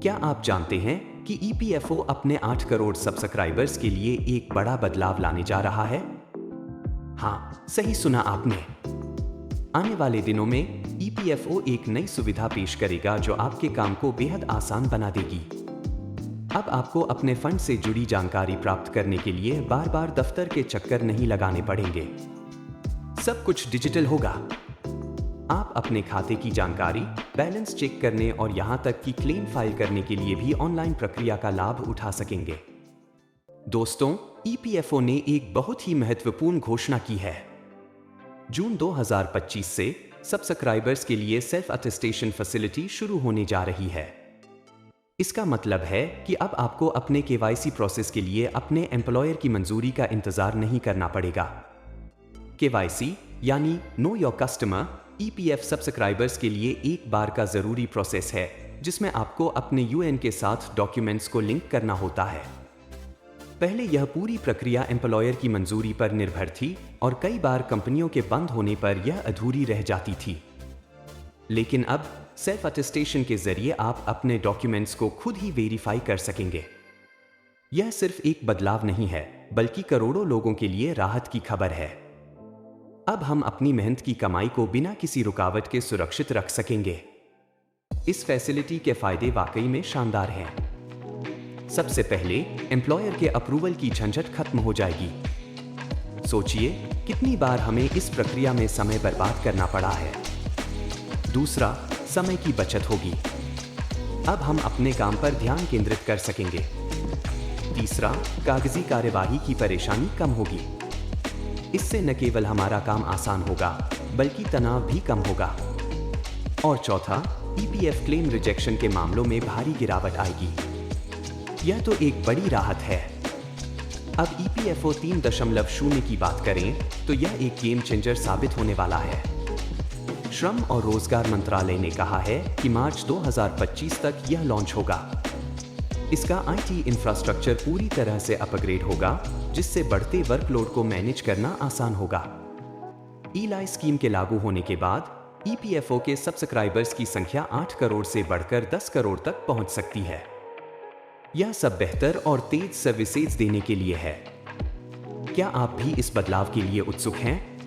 क्या आप जानते हैं कि ईपीएफओ अपने 8 करोड़ सब्सक्राइबर्स के लिए एक बड़ा बदलाव लाने जा रहा है? हाँ, सही सुना आपने। आने वाले दिनों में ईपीएफओ एक नई सुविधा पेश करेगा जो आपके काम को बेहद आसान बना देगी। अब आपको अपने फंड से जुड़ी जानकारी प्राप्त करने के लिए बार-बार दफ्तर के चक्कर नहीं लगाने पड़ेंगे। सब कुछ डिजिटल होगा। आप अपने खाते की जानकारी, बैलेंस चेक करने और यहां तक कि क्लेम फाइल करने के लिए भी ऑनलाइन प्रक्रिया का लाभ उठा सकेंगे। दोस्तों, ईपीएफओ ने एक बहुत ही महत्वपूर्ण घोषणा की है। जून 2025 से सब्सक्राइबर्स के लिए सेल्फ अटेस्टेशन फैसिलिटी शुरू होने जा रही है। इसका मतलब है कि अब आपको अपने केवाईसी प्रोसेस के लिए अपने एम्प्लॉयर की मंजूरी का इंतजार नहीं करना पड़ेगा। केवाईसी यानी know your customer EPF subscribers के लिए एक बार का जरूरी प्रोसेस है जिसमें आपको अपने यूएएन के साथ डॉक्यूमेंट्स को लिंक करना होता है। पहले यह पूरी प्रक्रिया एम्प्लॉयर की मंजूरी पर निर्भर थी और कई बार कंपनियों के बंद होने पर यह अधूरी रह जाती थी। लेकिन अब सेल्फ अटेस्टेशन के जरिए आप अपने डॉक्यूमेंट्स को खुद ही वेरीफाई कर सकेंगे। यह सिर्फ एक बदलाव नहीं है, बल्कि करोड़ों लोगों के लिए राहत की खबर है। अब हम अपनी मेहनत की कमाई को बिना किसी रुकावट के सुरक्षित रख सकेंगे। इस फैसिलिटी के फायदे वाकई में शानदार हैं। सबसे पहले, एम्प्लॉयर के अप्रूवल की झंझट खत्म हो जाएगी। सोचिए कितनी बार हमें इस प्रक्रिया में समय बर्बाद करना पड़ा है। दूसरा, समय की बचत होगी। अब हम अपने काम पर ध्यान केंद्रित कर सकेंगे। तीसरा, कागजी कार्यवाही की परेशानी कम होगी। इससे न केवल हमारा काम आसान होगा, बल्कि तनाव भी कम होगा। और चौथा, ईपीएफ क्लेम रिजेक्शन के मामलों में भारी गिरावट आएगी। यह तो एक बड़ी राहत है। अब ईपीएफओ 3.0 की बात करें तो यह एक गेम चेंजर साबित होने वाला है। श्रम और रोजगार मंत्रालय ने कहा है कि मार्च 2025 तक यह लॉन्च होगा। इसका आईटी इंफ्रास्ट्रक्चर पूरी तरह से अपग्रेड होगा, जिससे बढ़ते वर्कलोड को मैनेज करना आसान होगा। ईलाई स्कीम के लागू होने के बाद ईपीएफओ के सब्सक्राइबर्स की संख्या 8 करोड़ से बढ़कर 10 करोड़ तक पहुंच सकती है। यह सब बेहतर और तेज सर्विसेज देने के लिए है। क्या आप भी इस बदलाव के लिए उत्सुक हैं?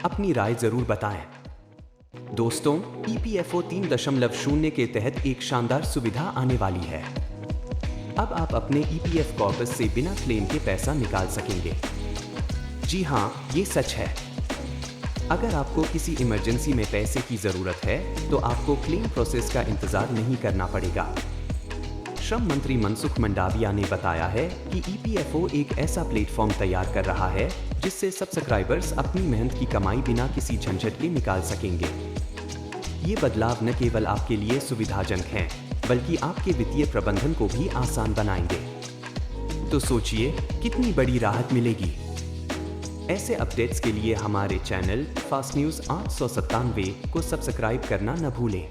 अपनी राय जरूर बताएं। दोस्तों, ईपीएफओ 3.0 के तहत एक शानदार सुविधा आने वाली है। अब आप अपने ईपीएफ कॉर्पस से बिना क्लेम के पैसा निकाल सकेंगे। जी हाँ, ये सच है। अगर आपको किसी इमरजेंसी में पैसे की जरूरत है तो आपको क्लेम प्रोसेस का इंतजार नहीं करना पड़ेगा। श्रम मंत्री मनसुख मंडाविया ने बताया है कि ईपीएफओ एक ऐसा प्लेटफॉर्म तैयार कर रहा है जिससे सब्सक्राइबर्स अपनी मेहनत की कमाई बिना किसी झंझट के निकाल सकेंगे। ये बदलाव न केवल आपके लिए सुविधाजनक हैं, बल्कि आपके वित्तीय प्रबंधन को भी आसान बनाएंगे। तो सोचिए कितनी बड़ी राहत मिलेगी। ऐसे अपडेट्स के लिए हमारे चैनल फास्ट न्यूज 897 को सब्सक्राइब करना न भूलें।